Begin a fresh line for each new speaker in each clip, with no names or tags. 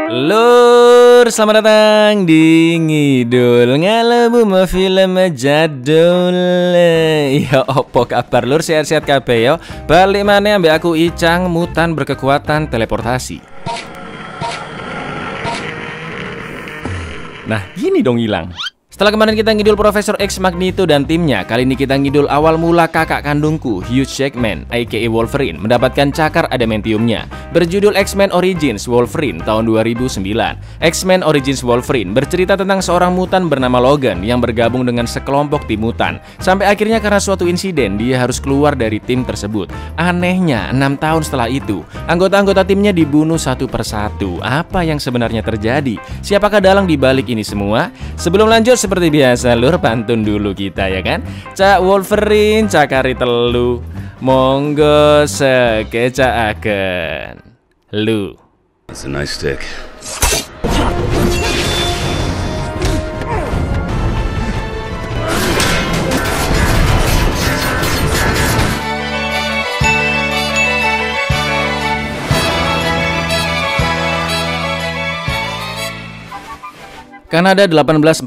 Lur, selamat datang di Ngidul Ngalamu film jadul. Ya opo kabar lur, sehat-sehat kabeh yo. Balik maneh ambek aku Icang, mutan berkekuatan teleportasi. Nah, gini dong hilang. Setelah kemarin kita ngidul Profesor X Magneto dan timnya, kali ini kita ngidul awal mula kakak kandungku, Hugh Jackman, aka Wolverine, mendapatkan cakar adamantiumnya. Berjudul X-Men Origins Wolverine tahun 2009. X-Men Origins Wolverine bercerita tentang seorang mutan bernama Logan yang bergabung dengan sekelompok tim mutan. Sampai akhirnya karena suatu insiden, dia harus keluar dari tim tersebut. Anehnya, 6 tahun setelah itu, anggota-anggota timnya dibunuh satu persatu. Apa yang sebenarnya terjadi? Siapakah dalang di balik ini semua? Sebelum lanjut, seperti biasa lur, pantun dulu kita ya kan. Cak Wolverine cakari telu, monggo sekecaaken lu.
That's a nice stick.
Kanada 1845,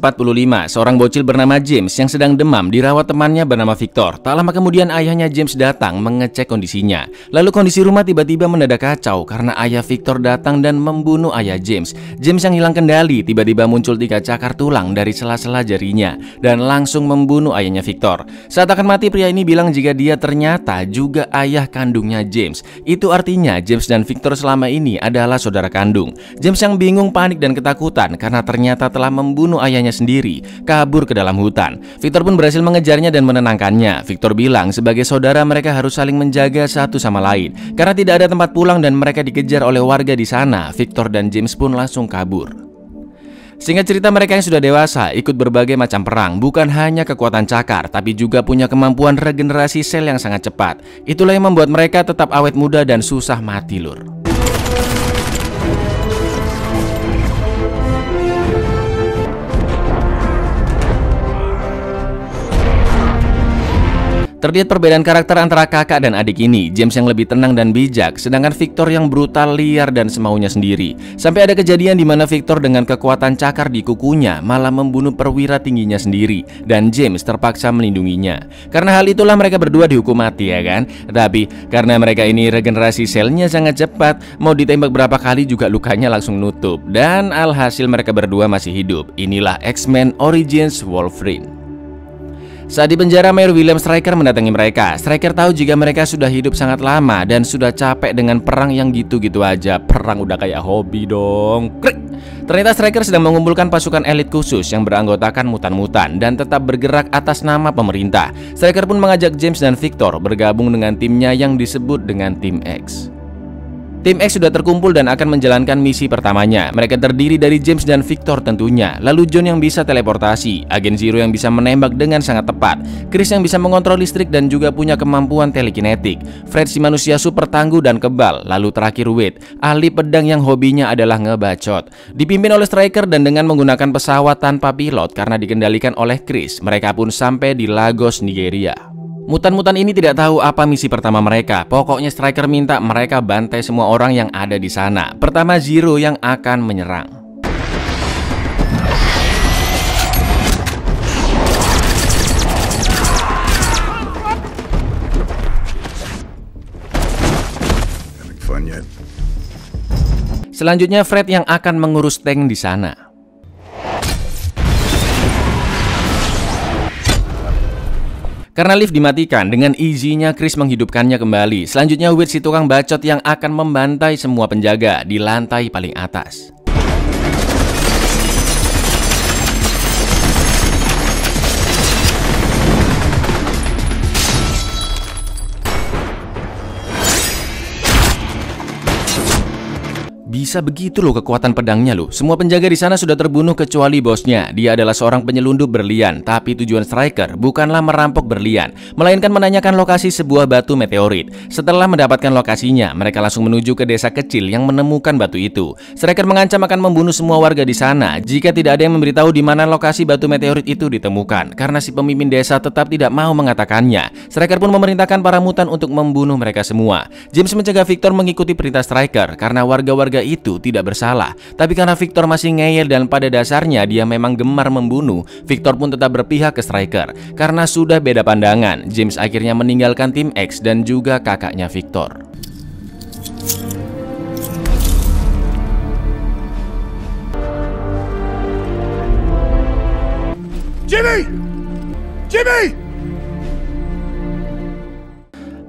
seorang bocil bernama James yang sedang demam dirawat temannya bernama Victor. Tak lama kemudian ayahnya James datang mengecek kondisinya. Lalu kondisi rumah tiba-tiba mendadak kacau karena ayah Victor datang dan membunuh ayah James. James yang hilang kendali tiba-tiba muncul 3 cakar tulang dari sela-sela jarinya dan langsung membunuh ayahnya Victor. Saat akan mati, pria ini bilang jika dia ternyata juga ayah kandungnya James. Itu artinya James dan Victor selama ini adalah saudara kandung. James yang bingung, panik dan ketakutan karena ternyata telah membunuh ayahnya sendiri, kabur ke dalam hutan. Victor pun berhasil mengejarnya dan menenangkannya. Victor bilang sebagai saudara mereka harus saling menjaga satu sama lain karena tidak ada tempat pulang dan mereka dikejar oleh warga di sana. Victor dan James pun langsung kabur. Singkat cerita, mereka yang sudah dewasa ikut berbagai macam perang. Bukan hanya kekuatan cakar, tapi juga punya kemampuan regenerasi sel yang sangat cepat. Itulah yang membuat mereka tetap awet muda dan susah mati lur. Terlihat perbedaan karakter antara kakak dan adik ini. James yang lebih tenang dan bijak, sedangkan Victor yang brutal, liar dan semaunya sendiri. Sampai ada kejadian di mana Victor dengan kekuatan cakar di kukunya malah membunuh perwira tingginya sendiri dan James terpaksa melindunginya. Karena hal itulah mereka berdua dihukum mati ya kan. Tapi karena mereka ini regenerasi selnya sangat cepat, mau ditembak berapa kali juga lukanya langsung nutup. Dan alhasil mereka berdua masih hidup. Inilah X-Men Origins Wolverine. Saat di penjara, Mayor William Stryker mendatangi mereka. Stryker tahu jika mereka sudah hidup sangat lama dan sudah capek dengan perang yang gitu-gitu aja. Perang udah kayak hobi dong. Krik. Ternyata Stryker sedang mengumpulkan pasukan elit khusus yang beranggotakan mutan-mutan dan tetap bergerak atas nama pemerintah. Stryker pun mengajak James dan Victor bergabung dengan timnya yang disebut dengan Tim X. Tim X sudah terkumpul dan akan menjalankan misi pertamanya. Mereka terdiri dari James dan Victor tentunya, lalu John yang bisa teleportasi, Agen Zero yang bisa menembak dengan sangat tepat, Chris yang bisa mengontrol listrik dan juga punya kemampuan telekinetik, Fred si manusia super tangguh dan kebal, lalu terakhir Wade, ahli pedang yang hobinya adalah ngebacot. Dipimpin oleh Stryker dan dengan menggunakan pesawat tanpa pilot karena dikendalikan oleh Chris, mereka pun sampai di Lagos, Nigeria. Mutan-mutan ini tidak tahu apa misi pertama mereka. Pokoknya Stryker minta mereka bantai semua orang yang ada di sana. Pertama Zero yang akan menyerang. Selanjutnya Fred yang akan mengurus tank di sana. Karena lift dimatikan, dengan izinnya Chris menghidupkannya kembali. Selanjutnya Wade si tukang bacot yang akan membantai semua penjaga di lantai paling atas. Bisa begitu loh kekuatan pedangnya loh. Semua penjaga di sana sudah terbunuh kecuali bosnya. Dia adalah seorang penyelundup berlian. Tapi tujuan Stryker bukanlah merampok berlian, melainkan menanyakan lokasi sebuah batu meteorit. Setelah mendapatkan lokasinya, mereka langsung menuju ke desa kecil yang menemukan batu itu. Stryker mengancam akan membunuh semua warga di sana jika tidak ada yang memberitahu di mana lokasi batu meteorit itu ditemukan. Karena si pemimpin desa tetap tidak mau mengatakannya, Stryker pun memerintahkan para mutan untuk membunuh mereka semua. James mencegah Victor mengikuti perintah Stryker karena warga-warga pemuda itu tidak bersalah. Tapi karena Victor masih ngeyel dan pada dasarnya dia memang gemar membunuh, Victor pun tetap berpihak ke Striker. Karena sudah beda pandangan, James akhirnya meninggalkan tim X dan juga kakaknya Victor.
Jimmy! Jimmy!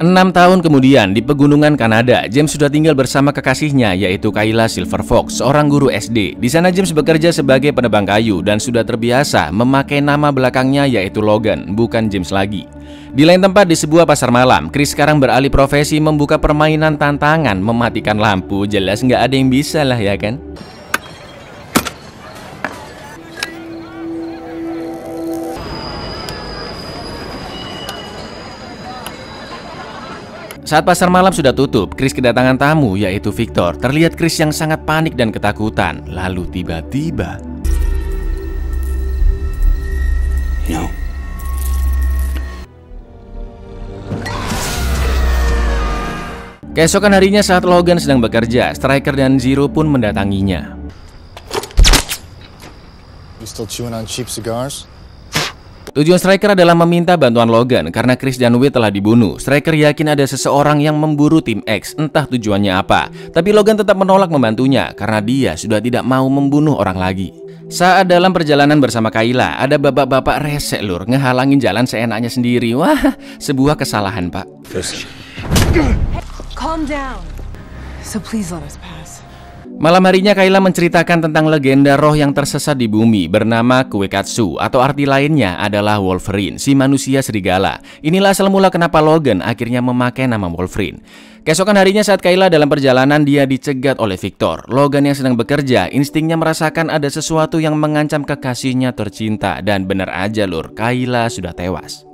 6 tahun kemudian di pegunungan Kanada, James sudah tinggal bersama kekasihnya yaitu Kayla Silverfox, seorang guru SD. Di sana James bekerja sebagai penebang kayu dan sudah terbiasa memakai nama belakangnya yaitu Logan, bukan James lagi. Di lain tempat di sebuah pasar malam, Chris sekarang beralih profesi membuka permainan tantangan mematikan lampu. Jelas nggak ada yang bisa lah ya kan? Saat pasar malam sudah tutup, Chris kedatangan tamu yaitu Victor. Terlihat Chris yang sangat panik dan ketakutan. Lalu tiba-tiba keesokan harinya saat Logan sedang bekerja, Striker dan Zero pun mendatanginya.
You still chewing on cheap cigars?
Tujuan Striker adalah meminta bantuan Logan karena Chris dan Wade telah dibunuh. Striker yakin ada seseorang yang memburu tim X, entah tujuannya apa. Tapi Logan tetap menolak membantunya karena dia sudah tidak mau membunuh orang lagi. Saat dalam perjalanan bersama Kayla, ada bapak-bapak rese lur ngehalangin jalan seenaknya sendiri. Wah, sebuah kesalahan, Pak.
Calm down. So please let us pass.
Malam harinya Kayla menceritakan tentang legenda roh yang tersesat di bumi bernama Kuekatsu, atau arti lainnya adalah Wolverine, si manusia serigala. Inilah asal mula kenapa Logan akhirnya memakai nama Wolverine. Keesokan harinya saat Kayla dalam perjalanan, dia dicegat oleh Victor. Logan yang sedang bekerja instingnya merasakan ada sesuatu yang mengancam kekasihnya tercinta. Dan benar aja lur, Kayla sudah tewas.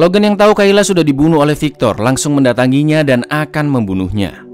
Logan yang tahu Kayla sudah dibunuh oleh Victor langsung mendatanginya dan akan membunuhnya.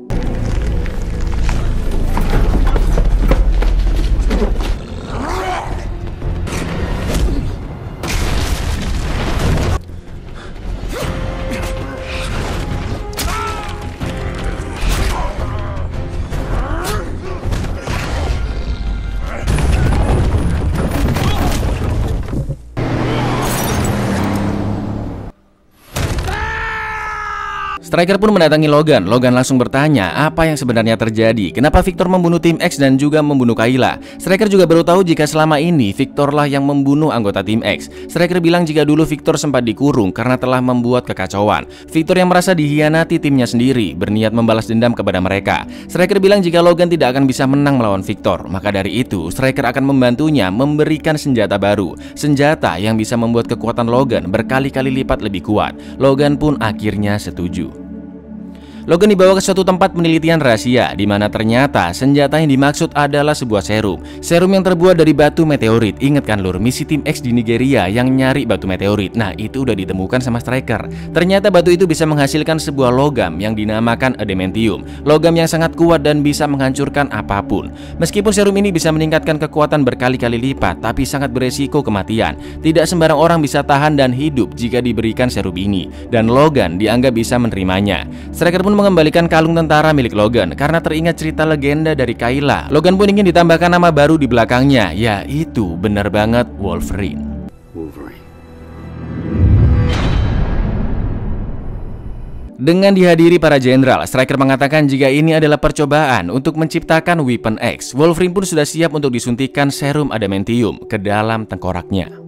Striker pun mendatangi Logan. Logan langsung bertanya apa yang sebenarnya terjadi. Kenapa Victor membunuh tim X dan juga membunuh Kayla? Striker juga baru tahu jika selama ini Victor lah yang membunuh anggota tim X. Striker bilang jika dulu Victor sempat dikurung karena telah membuat kekacauan. Victor yang merasa dihianati timnya sendiri berniat membalas dendam kepada mereka. Striker bilang jika Logan tidak akan bisa menang melawan Victor. Maka dari itu Striker akan membantunya memberikan senjata baru. Senjata yang bisa membuat kekuatan Logan berkali-kali lipat lebih kuat. Logan pun akhirnya setuju. Logan dibawa ke suatu tempat penelitian rahasia di mana ternyata senjata yang dimaksud adalah sebuah serum. Serum yang terbuat dari batu meteorit. Ingat kan lur, misi tim X di Nigeria yang nyari batu meteorit. Nah, itu udah ditemukan sama Striker. Ternyata batu itu bisa menghasilkan sebuah logam yang dinamakan adamantium. Logam yang sangat kuat dan bisa menghancurkan apapun. Meskipun serum ini bisa meningkatkan kekuatan berkali-kali lipat, tapi sangat beresiko kematian. Tidak sembarang orang bisa tahan dan hidup jika diberikan serum ini. Dan Logan dianggap bisa menerimanya. Striker pun mengembalikan kalung tentara milik Logan karena teringat cerita legenda dari Kayla. Logan pun ingin ditambahkan nama baru di belakangnya, yaitu benar banget Wolverine. Dengan dihadiri para jenderal, Striker mengatakan jika ini adalah percobaan untuk menciptakan Weapon X. Wolverine pun sudah siap untuk disuntikan serum adamantium ke dalam tengkoraknya.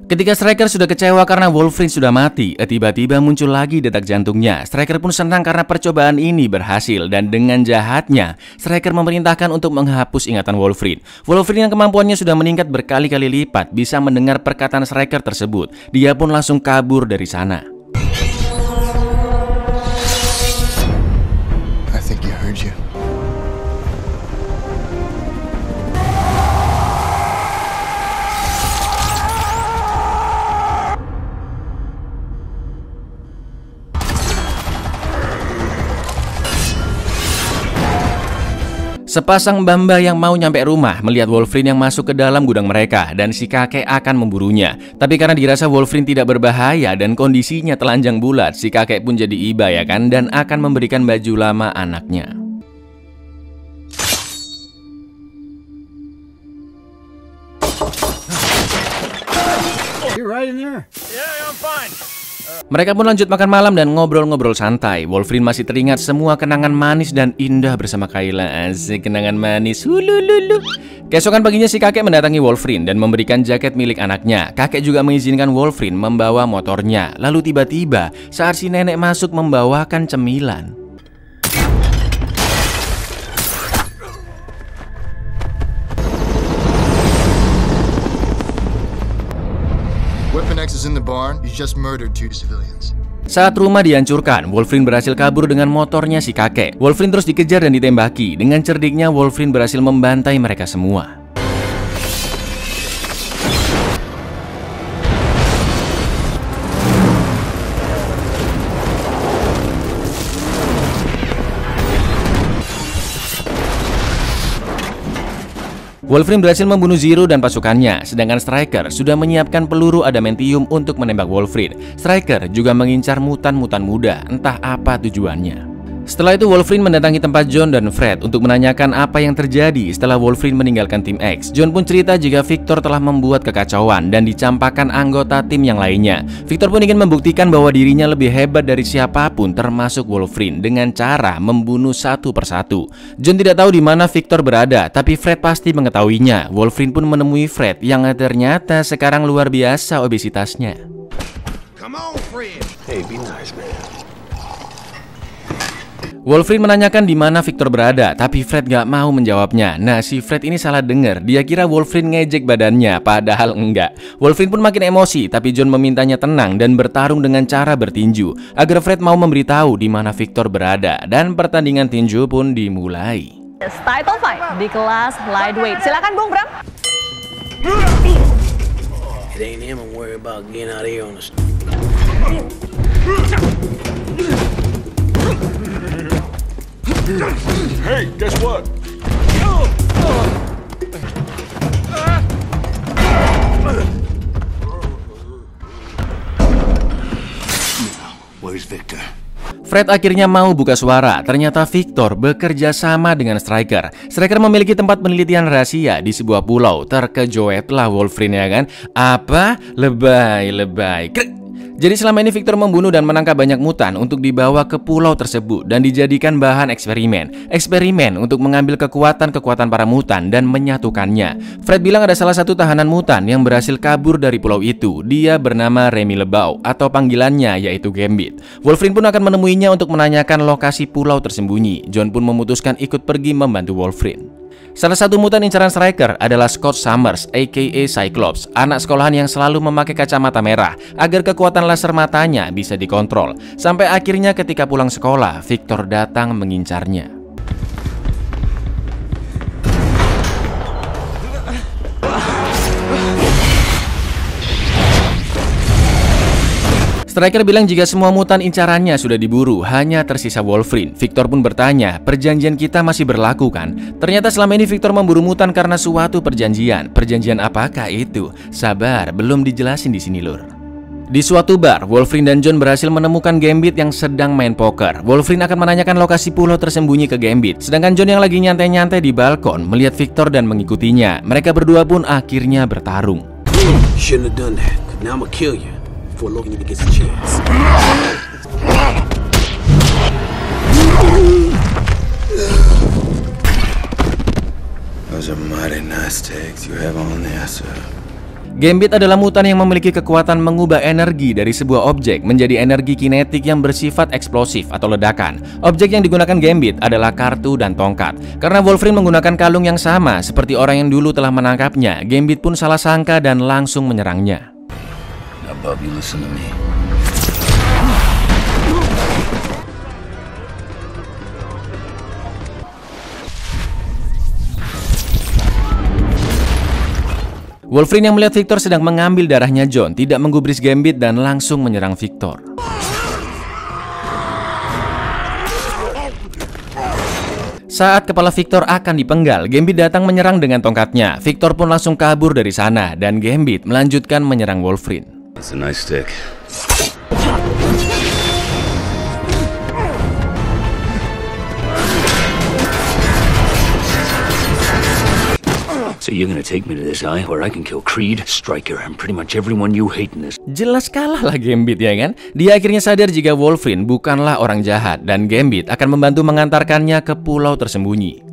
Ketika Striker sudah kecewa karena Wolverine sudah mati, tiba-tiba muncul lagi detak jantungnya. Striker pun senang karena percobaan ini berhasil dan dengan jahatnya, Striker memerintahkan untuk menghapus ingatan Wolverine. Wolverine yang kemampuannya sudah meningkat berkali-kali lipat bisa mendengar perkataan Striker tersebut. Dia pun langsung kabur dari sana. Sepasang mbah-mbah yang mau nyampe rumah melihat Wolverine yang masuk ke dalam gudang mereka dan si kakek akan memburunya. Tapi karena dirasa Wolverine tidak berbahaya dan kondisinya telanjang bulat, si kakek pun jadi iba ya kan, dan akan memberikan baju lama anaknya.
You're right in there.
Yeah, I'm fine.
Mereka pun lanjut makan malam dan ngobrol-ngobrol santai. Wolverine masih teringat semua kenangan manis dan indah bersama Kayla. Asik, kenangan manis. Hulululu. Keesokan paginya si kakek mendatangi Wolverine dan memberikan jaket milik anaknya. Kakek juga mengizinkan Wolverine membawa motornya. Lalu tiba-tiba saat si nenek masuk membawakan cemilan.
Weapon X is in the barn. He just murdered 2 civilians.
Saat rumah dihancurkan, Wolverine berhasil kabur dengan motornya si kakek. Wolverine terus dikejar dan ditembaki. Dengan cerdiknya, Wolverine berhasil membantai mereka semua. Wolverine berhasil membunuh Zero dan pasukannya, sedangkan Stryker sudah menyiapkan peluru adamantium untuk menembak Wolverine. Stryker juga mengincar mutan-mutan muda, entah apa tujuannya. Setelah itu Wolverine mendatangi tempat John dan Fred untuk menanyakan apa yang terjadi setelah Wolverine meninggalkan tim X. John pun cerita jika Victor telah membuat kekacauan dan dicampakkan anggota tim yang lainnya. Victor pun ingin membuktikan bahwa dirinya lebih hebat dari siapapun termasuk Wolverine dengan cara membunuh satu persatu. John tidak tahu di mana Victor berada, tapi Fred pasti mengetahuinya. Wolverine pun menemui Fred yang ternyata sekarang luar biasa obesitasnya.
Come on, Fred. Hey, be nice, man.
Wolverine menanyakan di mana Victor berada, tapi Fred gak mau menjawabnya. Nah, si Fred ini salah dengar. Dia kira Wolverine ngejek badannya, padahal enggak. Wolverine pun makin emosi, tapi John memintanya tenang dan bertarung dengan cara bertinju agar Fred mau memberitahu di mana Victor berada. Dan pertandingan tinju pun dimulai.
Title fight di kelas lightweight. Silakan Bung Bram.
It ain't him I'm worried about getting out of here on the
Hey, guess what?
Where's Victor?
Fred akhirnya mau buka suara. Ternyata Victor bekerja sama dengan Stryker. Stryker memiliki tempat penelitian rahasia di sebuah pulau. Terkejoetlah Wolverine ya kan. Apa? Lebay. Jadi selama ini Victor membunuh dan menangkap banyak mutan untuk dibawa ke pulau tersebut dan dijadikan bahan eksperimen. Eksperimen untuk mengambil kekuatan-kekuatan para mutan dan menyatukannya. Fred bilang ada salah satu tahanan mutan yang berhasil kabur dari pulau itu. Dia bernama Remy LeBeau atau panggilannya yaitu Gambit. Wolverine pun akan menemuinya untuk menanyakan lokasi pulau tersembunyi. John pun memutuskan ikut pergi membantu Wolverine. Salah satu mutan incaran Stryker adalah Scott Summers aka Cyclops, anak sekolahan yang selalu memakai kacamata merah agar kekuatan laser matanya bisa dikontrol. Sampai akhirnya ketika pulang sekolah, Victor datang mengincarnya. Stryker bilang jika semua mutan incarannya sudah diburu, hanya tersisa Wolverine. Victor pun bertanya, perjanjian kita masih berlaku kan? Ternyata selama ini Victor memburu mutan karena suatu perjanjian. Perjanjian apakah itu? Sabar, belum dijelasin di sini lur. Di suatu bar, Wolverine dan John berhasil menemukan Gambit yang sedang main poker. Wolverine akan menanyakan lokasi pulau tersembunyi ke Gambit, sedangkan John yang lagi nyantai-nyantai di balkon melihat Victor dan mengikutinya. Mereka berdua pun akhirnya bertarung.
Shouldn't have done that. Now I'ma kill you before Logan even gets a chance.
Those are mighty nice tags you have on there, sir.
Gambit adalah mutan yang memiliki kekuatan mengubah energi dari sebuah objek menjadi energi kinetik yang bersifat eksplosif atau ledakan. Objek yang digunakan Gambit adalah kartu dan tongkat. Karena Wolverine menggunakan kalung yang sama seperti orang yang dulu telah menangkapnya, Gambit pun salah sangka dan langsung menyerangnya.
Now, Bob, you listen to me.
Wolverine yang melihat Victor sedang mengambil darahnya John tidak menggubris Gambit dan langsung menyerang Victor. Saat kepala Victor akan dipenggal, Gambit datang menyerang dengan tongkatnya. Victor pun langsung kabur dari sana dan Gambit melanjutkan menyerang Wolverine.
That's a nice stick.
So you're gonna take me to this eye where I can kill Creed, Stryker, and pretty much everyone you hate in this.
Jelas kalah lah Gambit ya kan? Dia akhirnya sadar jika Wolverine bukanlah orang jahat dan Gambit akan membantu mengantarkannya ke pulau tersembunyi.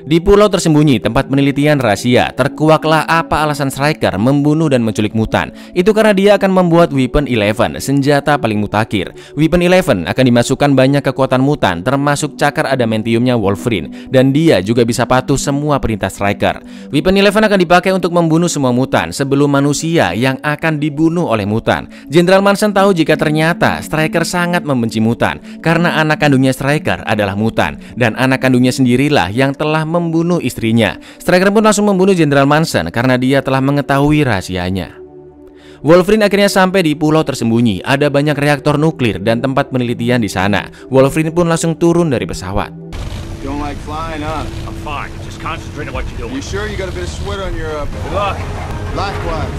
Di pulau tersembunyi, tempat penelitian rahasia, terkuaklah apa alasan Stryker membunuh dan menculik mutan. Itu karena dia akan membuat Weapon 11, senjata paling mutakhir. Weapon 11 akan dimasukkan banyak kekuatan mutan, termasuk cakar adamantiumnya Wolverine, dan dia juga bisa patuh semua perintah Stryker. Weapon 11 akan dipakai untuk membunuh semua mutan sebelum manusia yang akan dibunuh oleh mutan. Jenderal Manson tahu jika ternyata Stryker sangat membenci mutan karena anak kandungnya Stryker adalah mutan, dan anak kandungnya sendirilah yang telah membunuh istrinya. Stryker pun langsung membunuh Jenderal Manson karena dia telah mengetahui rahasianya. Wolverine akhirnya sampai di pulau tersembunyi. Ada banyak reaktor nuklir dan tempat penelitian di sana. Wolverine pun langsung turun dari pesawat.
Don't like flying, huh?
I'm fine. Just concentrate on what you're
You
doing.
sure you got a bit of sweat on your
Good luck.
Likewise.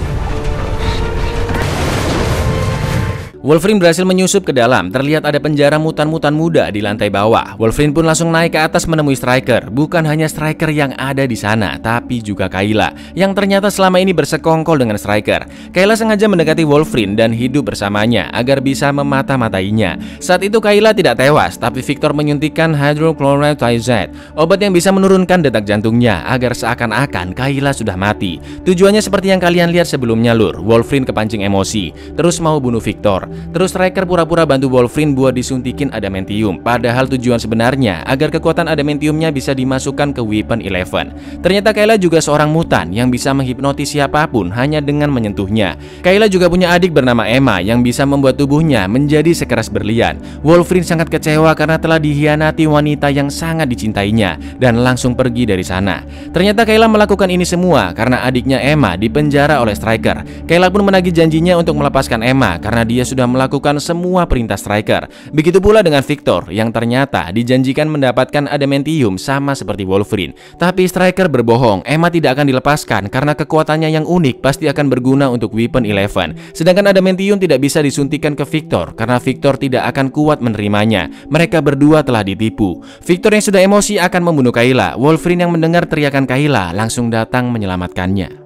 Wolverine berhasil menyusup ke dalam. Terlihat ada penjara mutan-mutan muda di lantai bawah. Wolverine pun langsung naik ke atas menemui Stryker. Bukan hanya Stryker yang ada di sana, tapi juga Kayla, yang ternyata selama ini bersekongkol dengan Stryker. Kayla sengaja mendekati Wolverine dan hidup bersamanya agar bisa memata-matainya. Saat itu Kayla tidak tewas, tapi Victor menyuntikkan hydrochlorothiazide, obat yang bisa menurunkan detak jantungnya agar seakan-akan Kayla sudah mati. Tujuannya seperti yang kalian lihat sebelumnya lur. Wolverine kepancing emosi, terus mau bunuh Victor. Terus Stryker pura-pura bantu Wolverine buat disuntikin adamantium. Padahal tujuan sebenarnya agar kekuatan adamantiumnya bisa dimasukkan ke Weapon 11. Ternyata Kayla juga seorang mutan yang bisa menghipnotis siapapun hanya dengan menyentuhnya. Kayla juga punya adik bernama Emma yang bisa membuat tubuhnya menjadi sekeras berlian. Wolverine sangat kecewa karena telah dihianati wanita yang sangat dicintainya dan langsung pergi dari sana. Ternyata Kayla melakukan ini semua karena adiknya Emma dipenjara oleh Stryker. Kayla pun menagih janjinya untuk melepaskan Emma karena dia sudah melakukan semua perintah Stryker. Begitu pula dengan Victor yang ternyata dijanjikan mendapatkan adamantium sama seperti Wolverine. Tapi Stryker berbohong, Emma tidak akan dilepaskan karena kekuatannya yang unik pasti akan berguna untuk Weapon 11. Sedangkan adamantium tidak bisa disuntikan ke Victor karena Victor tidak akan kuat menerimanya. Mereka berdua telah ditipu. Victor yang sudah emosi akan membunuh Kayla. Wolverine yang mendengar teriakan Kayla langsung datang menyelamatkannya.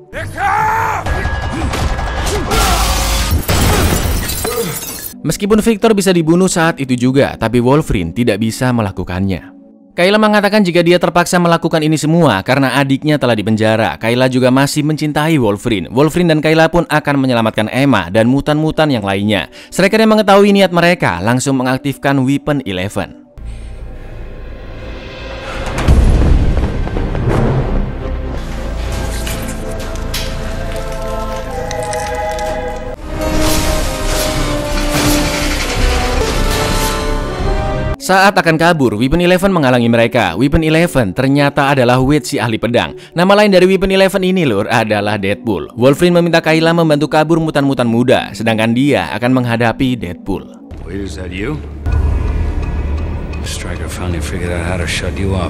Meskipun Victor bisa dibunuh saat itu juga, tapi Wolverine tidak bisa melakukannya. Kayla mengatakan jika dia terpaksa melakukan ini semua karena adiknya telah dipenjara. Kayla juga masih mencintai Wolverine. Wolverine dan Kayla pun akan menyelamatkan Emma dan mutan-mutan yang lainnya. Stryker yang mengetahui niat mereka langsung mengaktifkan Weapon 11. Saat akan kabur, Weapon 11 menghalangi mereka. Weapon 11 ternyata adalah Wade, si ahli pedang. Nama lain dari Weapon 11 ini lur adalah Deadpool. Wolverine meminta Kayla membantu kabur mutan-mutan muda, sedangkan dia akan menghadapi Deadpool.
Wait, is that you? Stryker finally figured out how to shut you up.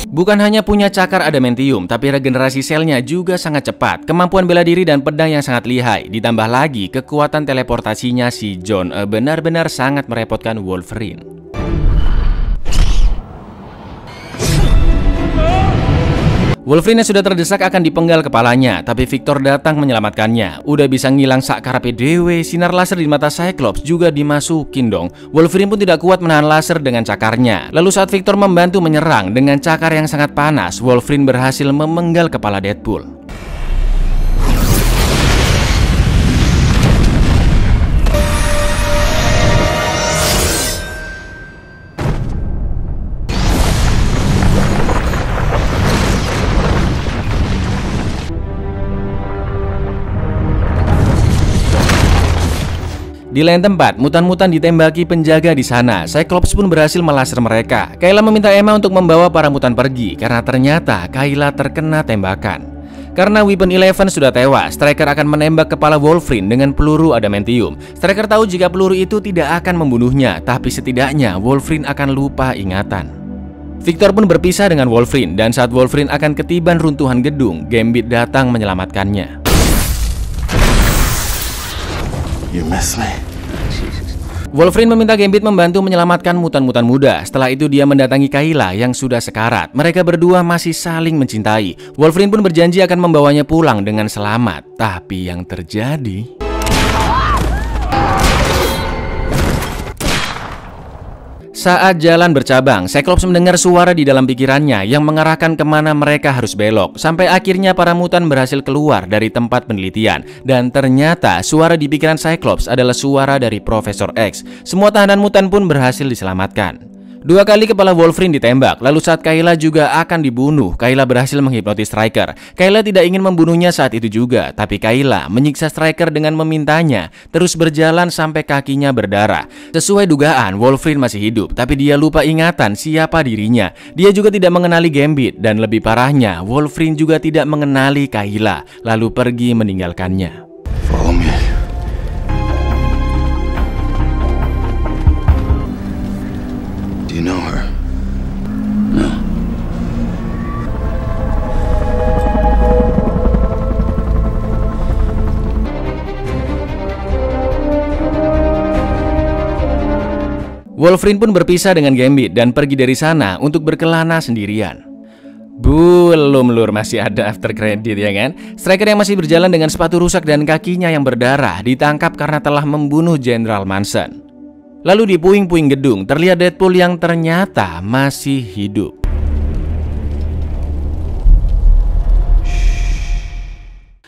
Bukan hanya punya cakar adamantium, tapi regenerasi selnya juga sangat cepat. Kemampuan bela diri dan pedang yang sangat lihai. Ditambah lagi kekuatan teleportasinya si John benar-benar sangat merepotkan Wolverine. Wolverine yang sudah terdesak akan dipenggal kepalanya, tapi Victor datang menyelamatkannya. Udah bisa ngilang sak karepe dewe, sinar laser di mata Cyclops juga dimasukin dong. Wolverine pun tidak kuat menahan laser dengan cakarnya. Lalu saat Victor membantu menyerang dengan cakar yang sangat panas, Wolverine berhasil memenggal kepala Deadpool. Di lain tempat, mutan-mutan ditembaki penjaga di sana. Cyclops pun berhasil melaser mereka. Kayla meminta Emma untuk membawa para mutan pergi karena ternyata Kayla terkena tembakan. Karena Weapon 11 sudah tewas, Stryker akan menembak kepala Wolverine dengan peluru adamantium. Stryker tahu jika peluru itu tidak akan membunuhnya, tapi setidaknya Wolverine akan lupa ingatan. Victor pun berpisah dengan Wolverine, dan saat Wolverine akan ketiban runtuhan gedung, Gambit datang menyelamatkannya.
You miss me?
Wolverine meminta Gambit membantu menyelamatkan mutan-mutan muda. Setelah itu dia mendatangi Kayla yang sudah sekarat. Mereka berdua masih saling mencintai. Wolverine pun berjanji akan membawanya pulang dengan selamat. Tapi yang terjadi... Saat jalan bercabang, Cyclops mendengar suara di dalam pikirannya yang mengarahkan kemana mereka harus belok. Sampai akhirnya para mutan berhasil keluar dari tempat penelitian. Dan ternyata suara di pikiran Cyclops adalah suara dari Profesor X. Semua tahanan mutan pun berhasil diselamatkan. 2 kali kepala Wolverine ditembak, lalu saat Kayla juga akan dibunuh, Kayla berhasil menghipnotis Stryker. Kayla tidak ingin membunuhnya saat itu juga, tapi Kayla menyiksa Stryker dengan memintanya terus berjalan sampai kakinya berdarah. Sesuai dugaan, Wolverine masih hidup, tapi dia lupa ingatan siapa dirinya. Dia juga tidak mengenali Gambit, dan lebih parahnya, Wolverine juga tidak mengenali Kayla, lalu pergi meninggalkannya.
Follow me. Do you know her?
No.
Wolverine pun berpisah dengan Gambit dan pergi dari sana untuk berkelana sendirian. Belum lur, masih ada after credit ya kan. Stryker yang masih berjalan dengan sepatu rusak dan kakinya yang berdarah ditangkap karena telah membunuh General Manson. Lalu di puing-puing gedung terlihat Deadpool yang ternyata masih hidup.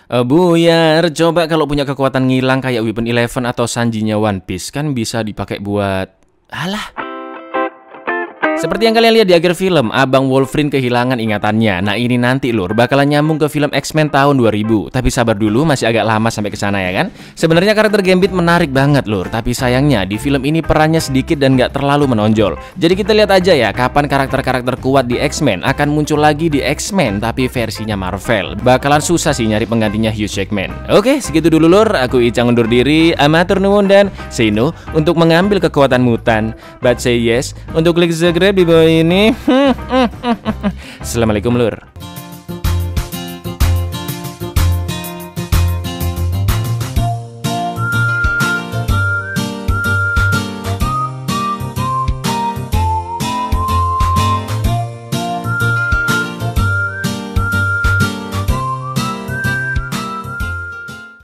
Buyar, coba kalau punya kekuatan ngilang kayak Weapon 11 atau Sanji-nya One Piece kan bisa dipakai buat... Alah. Seperti yang kalian lihat di akhir film, Abang Wolverine kehilangan ingatannya. Nah ini nanti lur, bakalan nyambung ke film X-Men tahun 2000. Tapi sabar dulu, masih agak lama sampai ke sana ya kan. Sebenarnya karakter Gambit menarik banget lur, tapi sayangnya di film ini perannya sedikit dan nggak terlalu menonjol. Jadi kita lihat aja ya, kapan karakter-karakter kuat di X-Men akan muncul lagi di X-Men tapi versinya Marvel. Bakalan susah sih nyari penggantinya Hugh Jackman. Oke, segitu dulu lur. Aku Icang undur diri, amatur nuwun dan say no untuk mengambil kekuatan mutan, but say yes untuk klik subscribe di bawah ini. Assalamualaikum lur.